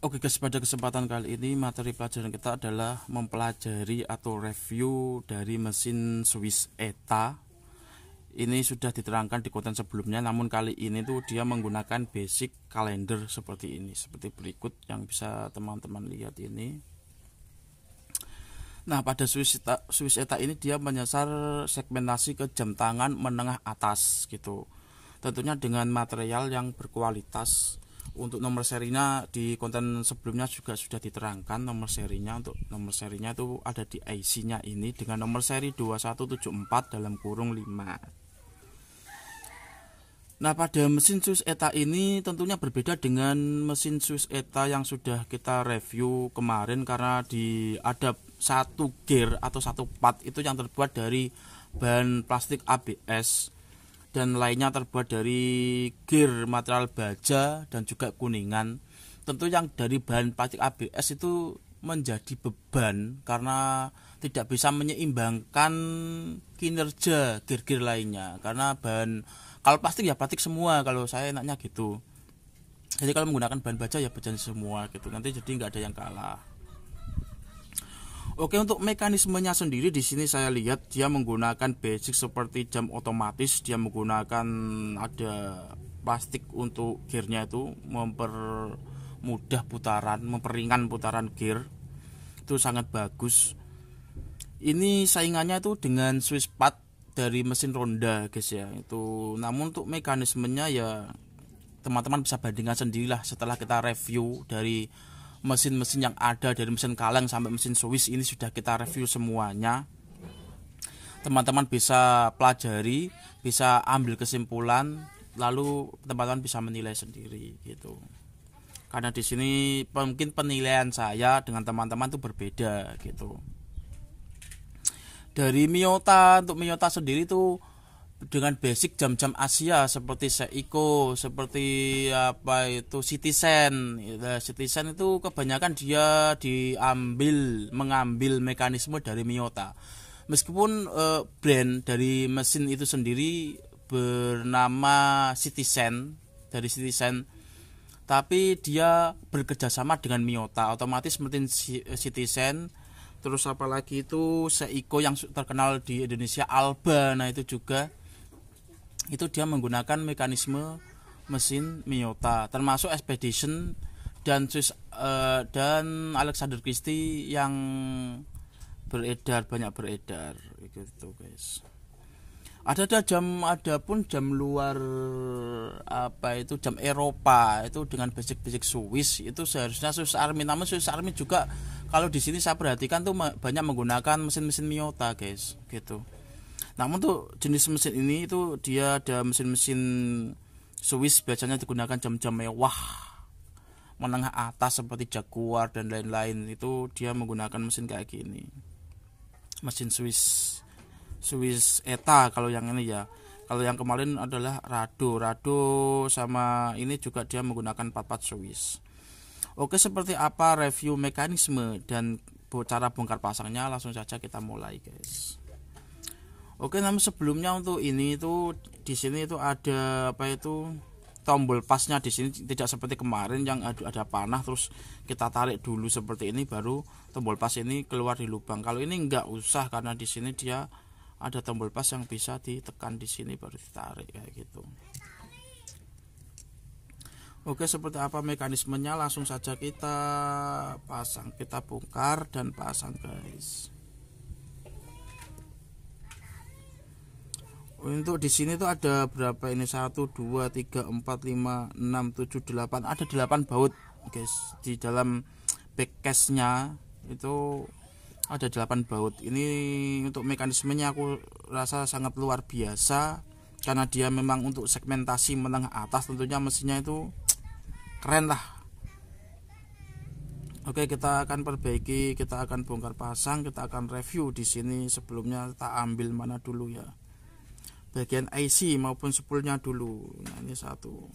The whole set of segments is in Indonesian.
Oke guys, pada kesempatan kali ini materi pelajaran kita adalah mempelajari atau review dari mesin Swiss ETA. Ini sudah diterangkan di konten sebelumnya, namun kali ini tuh dia menggunakan basic kalender seperti ini, seperti berikut yang bisa teman-teman lihat ini. Nah, pada Swiss ETA ini dia menyasar segmentasi ke jam tangan menengah atas gitu. Tentunya dengan material yang berkualitas. Untuk nomor serinya di konten sebelumnya juga sudah diterangkan nomor serinya. Untuk nomor serinya itu ada di IC-nya ini dengan nomor seri 2174 dalam kurung 5. Nah, pada mesin Swiss ETA ini tentunya berbeda dengan mesin Swiss ETA yang sudah kita review kemarin, karena ada satu gear atau satu part itu yang terbuat dari bahan plastik ABS dan lainnya terbuat dari gear material baja dan juga kuningan. Tentu yang dari bahan plastik ABS itu menjadi beban karena tidak bisa menyeimbangkan kinerja gear-gear lainnya, karena kalau plastik ya plastik semua, kalau saya enaknya gitu. Jadi kalau menggunakan bahan baja ya baja semua gitu, nanti jadi nggak ada yang kalah. Oke, untuk mekanismenya sendiri di sini saya lihat dia menggunakan basic seperti jam otomatis. Dia menggunakan ada plastik untuk gearnya itu mempermudah putaran, memperingan putaran gear. Itu sangat bagus. Ini saingannya itu dengan Swiss Path dari mesin Ronda guys ya. Itu namun untuk mekanismenya ya teman-teman bisa bandingkan sendirilah setelah kita review dari mesin-mesin yang ada, dari mesin kaleng sampai mesin Swiss ini sudah kita review semuanya. Teman-teman bisa pelajari, bisa ambil kesimpulan, lalu teman-teman bisa menilai sendiri gitu. Karena di sini mungkin penilaian saya dengan teman-teman itu berbeda gitu. Dari Miyota, untuk Miyota sendiri itu dengan basic jam-jam Asia seperti Seiko, seperti Citizen. Citizen itu kebanyakan dia mengambil mekanisme dari Miyota. Meskipun brand dari mesin itu sendiri bernama Citizen, dari Citizen, tapi dia bekerjasama dengan Miyota, otomatis mesin Citizen. Terus apalagi itu Seiko yang terkenal di Indonesia, Alba. Nah itu juga itu dia menggunakan mekanisme mesin Miyota, termasuk Expedition dan dan Alexander Christie yang banyak beredar gitu guys. Ada pun jam luar jam Eropa itu dengan basic Swiss, itu seharusnya Swiss Army. Namun Swiss Army juga kalau di sini saya perhatikan tuh banyak menggunakan mesin-mesin Miyota guys gitu. Namun tuh jenis mesin ini itu dia ada mesin-mesin Swiss biasanya digunakan jam-jam mewah menengah atas seperti Jaguar dan lain-lain, itu dia menggunakan mesin kayak gini. Mesin Swiss ETA kalau yang ini ya. Kalau yang kemarin adalah Rado sama ini juga dia menggunakan part Swiss. Oke, seperti apa review mekanisme dan cara bongkar pasangnya, langsung saja kita mulai guys. Oke, namun sebelumnya untuk ini itu di sini itu ada tombol pasnya. Di sini tidak seperti kemarin yang ada panah terus kita tarik dulu seperti ini baru tombol pas ini keluar di lubang. Kalau ini enggak usah, karena di sini dia ada tombol pas yang bisa ditekan di sini baru ditarik kayak gitu. Oke, seperti apa mekanismenya, langsung saja kita pasang, kita bongkar dan pasang guys. Untuk di sini tuh ada berapa ini? 1 2 3 4 5 6 7 8. Ada 8 baut, guys. Di dalam backcase-nya itu ada 8 baut. Ini untuk mekanismenya aku rasa sangat luar biasa, karena dia memang untuk segmentasi menengah atas. Tentunya mesinnya itu keren lah. Oke, kita akan perbaiki, kita akan bongkar pasang, kita akan review di sini. Sebelumnya kita ambil mana dulu ya? Bagian IC maupun spoolnya dulu. Nah, ini satu.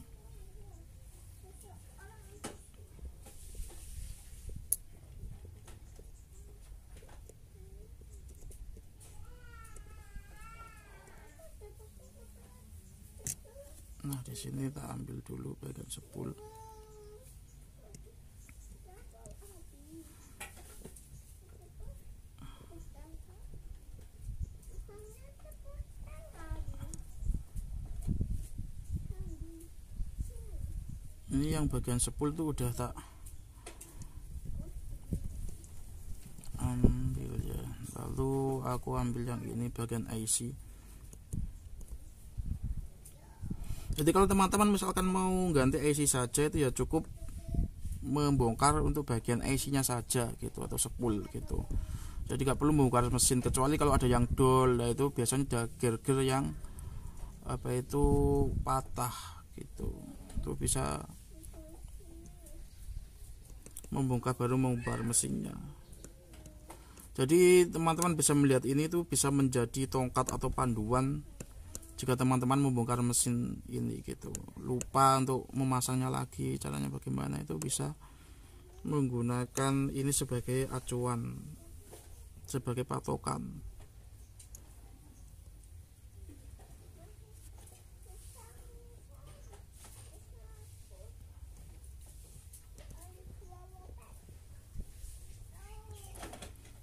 Nah, di sini kita ambil dulu bagian spool. Ini yang bagian spool tuh udah tak ambil ya. Lalu aku ambil yang ini bagian IC. Jadi kalau teman-teman misalkan mau ganti IC saja, itu ya cukup membongkar untuk bagian IC-nya saja gitu, atau spool gitu. Jadi nggak perlu membongkar mesin, kecuali kalau ada yang dol. Nah itu biasanya ada gear-gear yang apa itu patah gitu, itu bisa membongkar, baru membongkar mesinnya. Jadi teman-teman bisa melihat ini tuh bisa menjadi tongkat atau panduan jika teman-teman membongkar mesin ini gitu, lupa untuk memasangnya lagi, caranya bagaimana, itu bisa menggunakan ini sebagai acuan, sebagai patokan.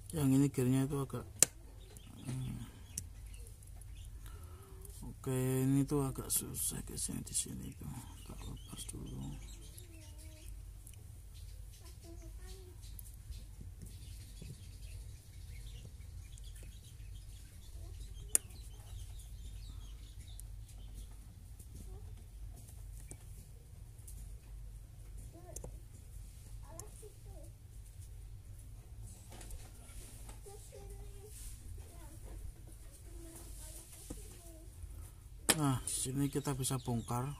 Yang ini gearnya itu agak oke, ini tuh agak susah guys, yang di sini tuh tak lepas dulu. Nah, di sini kita bisa bongkar.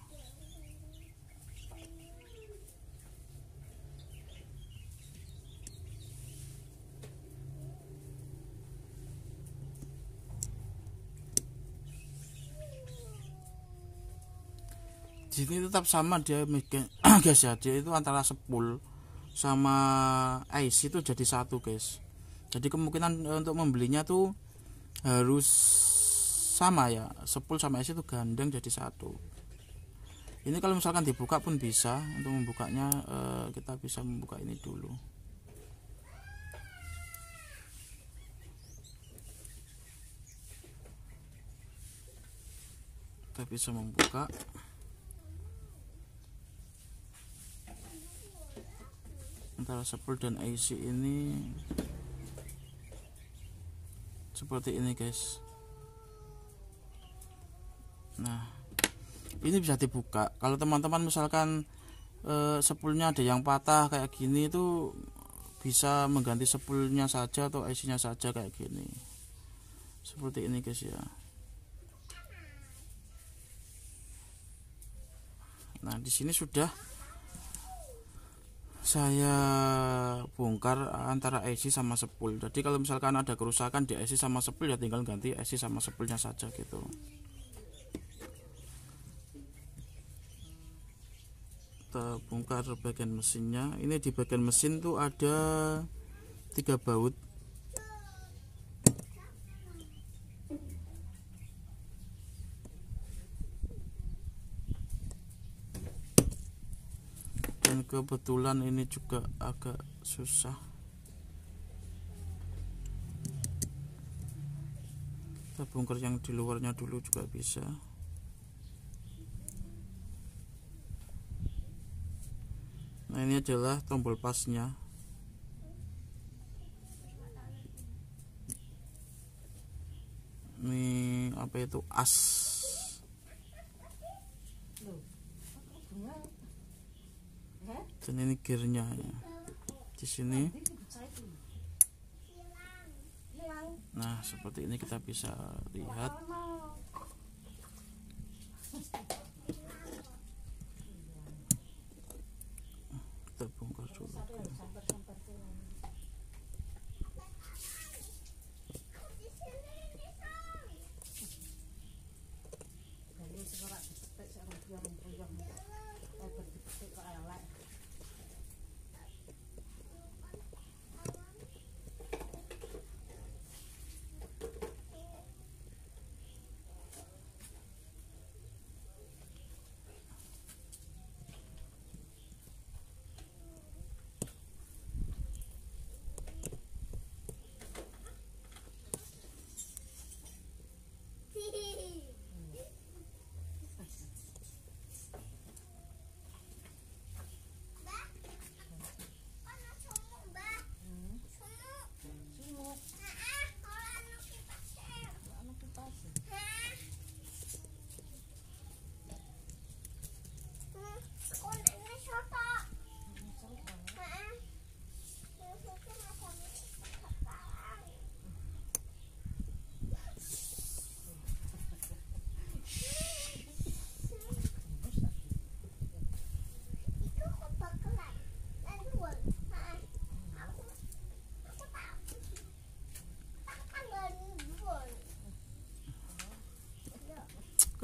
Di sini tetap sama dia guys ya, dia itu antara spool sama IC itu jadi satu guys. Jadi kemungkinan untuk membelinya tuh harus sama ya, spool sama IC itu gandeng jadi satu. Ini kalau misalkan dibuka pun bisa. Untuk membukanya kita bisa membuka ini dulu. Kita bisa membuka. Antara spool dan IC ini seperti ini guys. Nah, ini bisa dibuka. Kalau teman-teman misalkan spoolnya ada yang patah kayak gini, itu bisa mengganti spoolnya saja atau IC-nya saja kayak gini. Seperti ini guys ya. Nah, di sini sudah saya bongkar antara IC sama spool. Jadi kalau misalkan ada kerusakan di IC sama spool, ya tinggal ganti IC sama spoolnya saja gitu. Kita bongkar bagian mesinnya. Ini di bagian mesin tuh ada 3 baut. Dan kebetulan ini juga agak susah. Kita bongkar yang di luarnya dulu juga bisa. Nah, ini adalah tombol pasnya. Ini apa itu, as. Dan ini gearnya ya. Di sini. Nah, seperti ini kita bisa lihat. Kita bongkar dulu.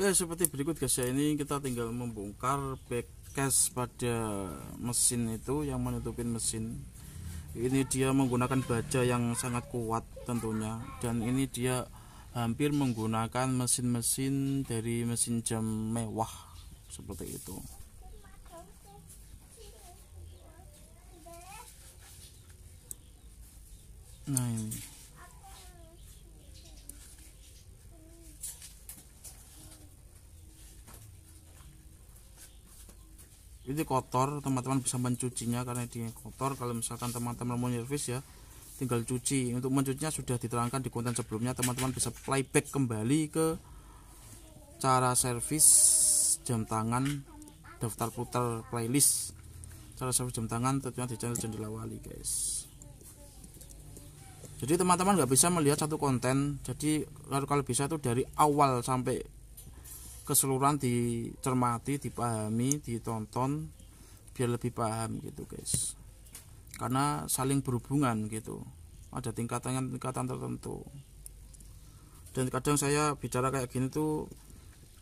Oke, seperti berikut guys ya, ini kita tinggal membongkar backcase pada mesin itu yang menutupin mesin. Ini dia menggunakan baja yang sangat kuat tentunya, dan ini dia hampir menggunakan mesin-mesin dari mesin jam mewah seperti itu. Nah ini kotor, teman-teman bisa mencucinya karena dia kotor. Kalau misalkan teman-teman mau servis ya, tinggal cuci. Untuk mencucinya sudah diterangkan di konten sebelumnya, teman-teman bisa playback kembali ke cara servis jam tangan, daftar putar playlist cara servis jam tangan tentunya di channel Jendela Wali guys. Jadi teman-teman nggak bisa melihat satu konten, jadi kalau bisa tuh dari awal sampai keseluruhan dicermati, dipahami, ditonton biar lebih paham gitu guys, karena saling berhubungan gitu, ada tingkatan tertentu. Dan kadang saya bicara kayak gini tuh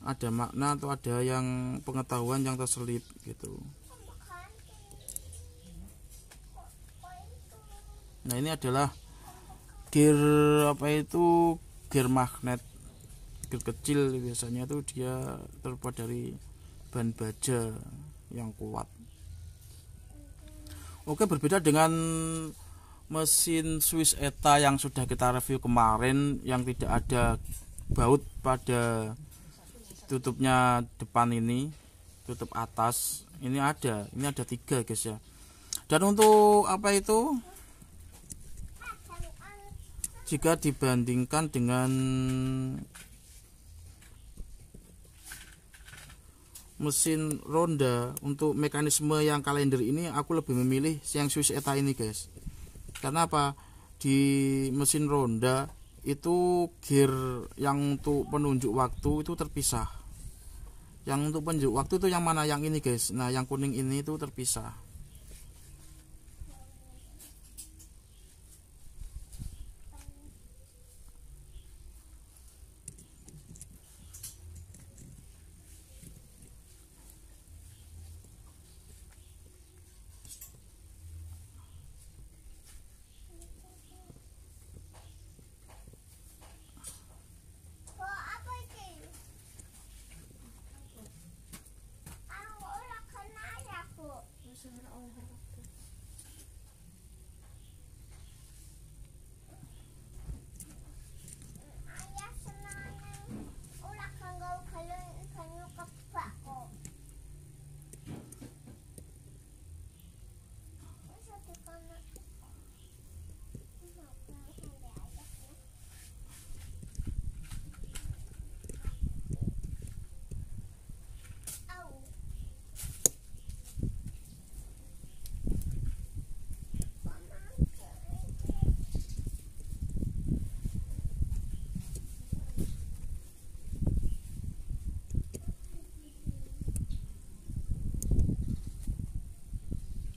ada makna atau ada yang pengetahuan yang terselip gitu. Nah ini adalah gear gear magnet, gear kecil. Biasanya tuh dia terbuat dari bahan baja yang kuat. Oke, berbeda dengan mesin Swiss ETA yang sudah kita review kemarin yang tidak ada baut pada tutupnya depan ini, tutup atas ini ada 3 guys ya. Dan untuk jika dibandingkan dengan mesin ronda, untuk mekanisme yang kalender ini aku lebih memilih yang Swiss ETA ini guys. Karena apa? Di mesin ronda itu gear yang untuk penunjuk waktu itu terpisah. Yang untuk penunjuk waktu itu yang mana? Yang ini guys. Nah yang kuning ini itu terpisah.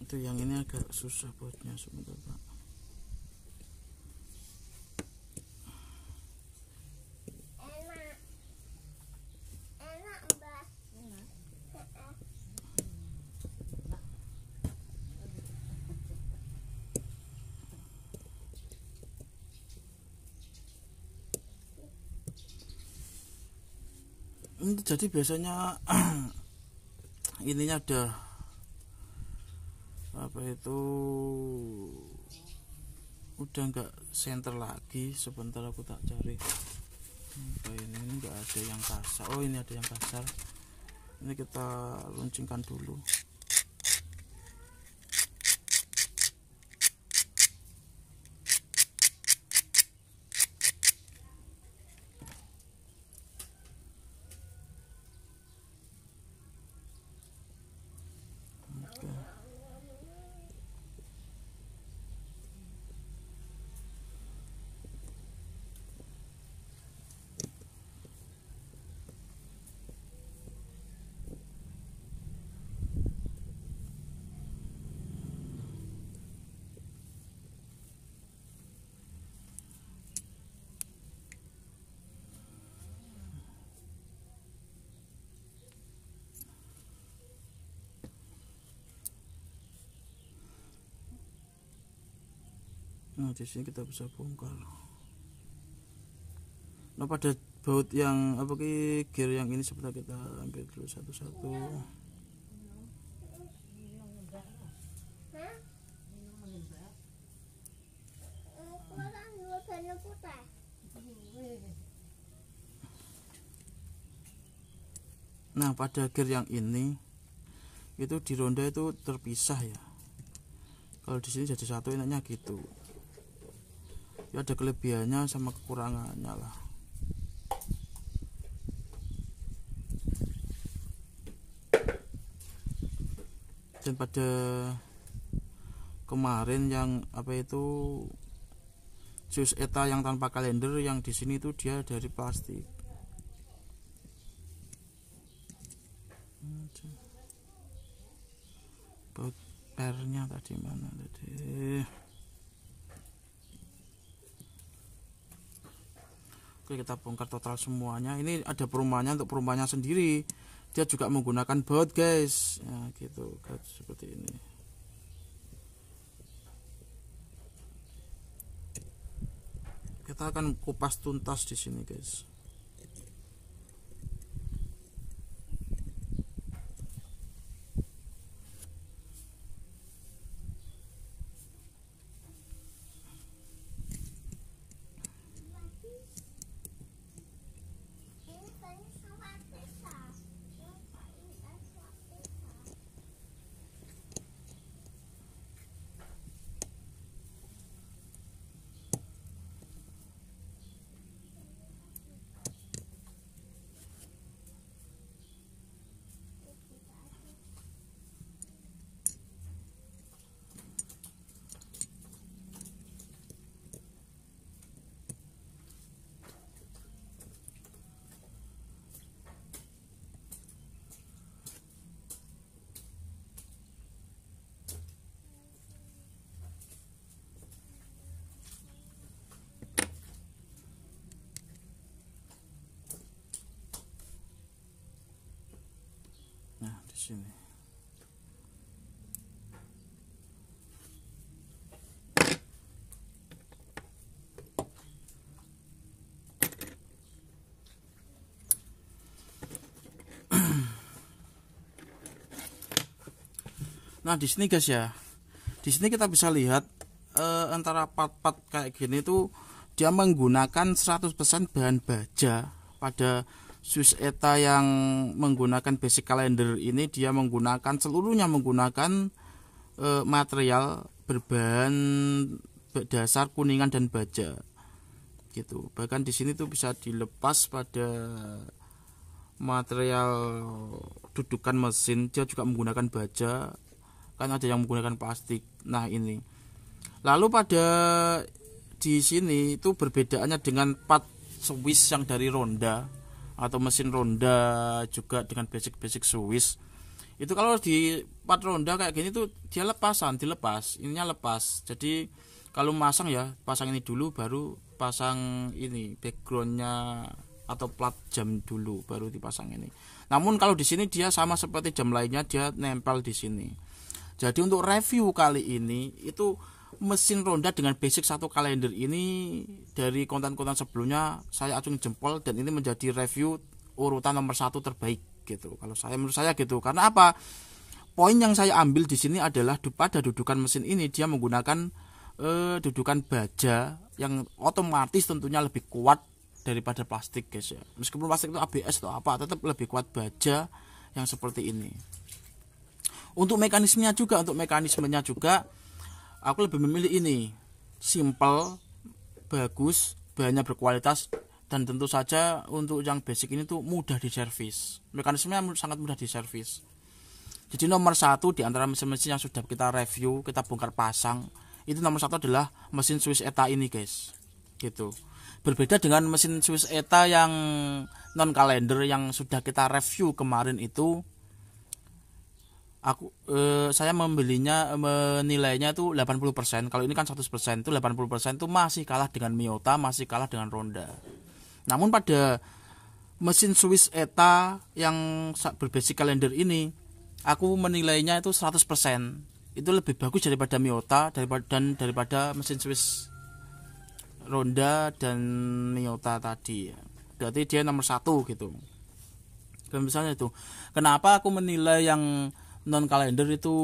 Itu yang ini agak susah buatnya, sebentar Pak. Ini jadi biasanya ininya ada udah nggak center lagi. Sebentar aku tak cari. Ini nggak ada yang kasar. Oh ini ada yang kasar. Ini kita luncingkan dulu. Nah di sini kita bisa bongkar. Nah pada baut yang apa ki gear yang ini sebentar kita ambil dulu satu-satu. Nah pada gear yang ini itu di ronda itu terpisah ya. Kalau di sini jadi satu enaknya gitu. Ya ada kelebihannya sama kekurangannya lah. Dan pada kemarin yang apa itu Swiss ETA yang tanpa kalender, yang di sini itu dia dari plastik. Baut pernya tadi mana tadi? Oke, kita bongkar total semuanya. Ini ada perumahannya, untuk perumahannya sendiri dia juga menggunakan baut guys. Ya gitu guys, seperti ini. Kita akan kupas tuntas di sini guys. Nah di sini. Nah di sini guys ya, di sini kita bisa lihat antara part-part kayak gini tuh dia menggunakan 100% bahan baja. Pada Swiss ETA yang menggunakan basic calendar ini dia menggunakan seluruhnya menggunakan material berbahan dasar kuningan dan baja gitu. Bahkan di sini tuh bisa dilepas pada material dudukan mesin, dia juga menggunakan baja, kan ada yang menggunakan plastik. Nah ini lalu pada di sini itu perbedaannya dengan part Swiss yang dari ronda atau mesin ronda juga dengan basic Swiss. Itu kalau di part ronda kayak gini tuh dia dilepas, ininya lepas. Jadi kalau masang ya pasang ini dulu baru pasang ini backgroundnya atau plat jam dulu baru dipasang ini. Namun kalau di sini dia sama seperti jam lainnya, dia nempel di sini. Jadi untuk review kali ini itu mesin ronda dengan basic satu kalender ini dari konten-konten sebelumnya saya acung jempol, dan ini menjadi review urutan nomor 1 terbaik gitu. Kalau saya, menurut saya gitu. Karena apa? Poin yang saya ambil di sini adalah pada dudukan mesin ini dia menggunakan dudukan baja yang otomatis tentunya lebih kuat daripada plastik guys ya. Meskipun plastik itu ABS atau apa, tetap lebih kuat baja yang seperti ini. Untuk mekanismenya juga aku lebih memilih ini, simple, bagus, bahannya berkualitas, dan tentu saja untuk yang basic ini tuh mudah diservis. Mekanismenya sangat mudah diservis. Jadi nomor 1 di antara mesin-mesin yang sudah kita review, kita bongkar pasang, itu nomor 1 adalah mesin Swiss ETA ini guys. Gitu. Berbeda dengan mesin Swiss ETA yang non kalender yang sudah kita review kemarin itu, saya menilainya itu 80%. Kalau ini kan 100%, itu 80% itu masih kalah dengan Miyota, masih kalah dengan Ronda. Namun pada mesin Swiss ETA yang berbasic kalender ini, aku menilainya itu 100%. itu lebih bagus daripada Miyota, daripada mesin Swiss Ronda dan Miyota tadi. Berarti dia nomor 1 gitu. Dan misalnya itu, kenapa aku menilai yang non kalender itu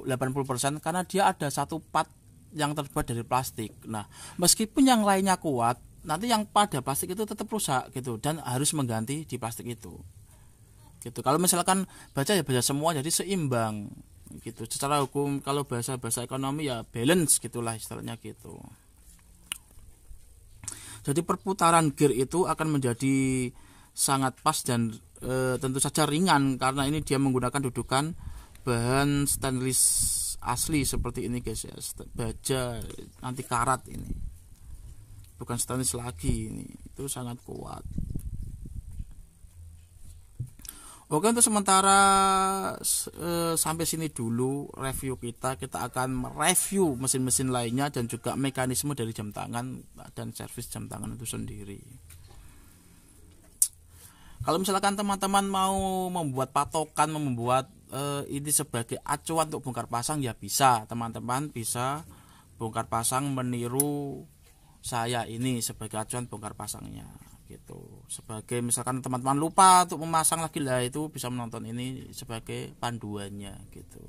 80%? Karena dia ada satu part yang terbuat dari plastik. Nah, meskipun yang lainnya kuat, nanti yang pada plastik itu tetap rusak gitu, dan harus mengganti di plastik itu. Gitu. Kalau misalkan baja ya baja semua, jadi seimbang gitu. Secara hukum kalau bahasa ekonomi ya balance gitulah istilahnya gitu. Jadi perputaran gear itu akan menjadi sangat pas dan tentu saja ringan, karena ini dia menggunakan dudukan bahan stainless asli seperti ini guys ya, baja anti karat ini, bukan stainless lagi, ini itu sangat kuat. Oke, untuk sementara sampai sini dulu review kita akan mereview mesin-mesin lainnya dan juga mekanisme dari jam tangan dan servis jam tangan itu sendiri. Kalau misalkan teman-teman mau membuat patokan, membuat ini sebagai acuan untuk bongkar pasang, ya bisa, teman-teman bisa bongkar pasang meniru saya ini sebagai acuan bongkar pasangnya gitu. Sebagai misalkan teman-teman lupa untuk memasang lagi, lah itu bisa menonton ini sebagai panduannya gitu.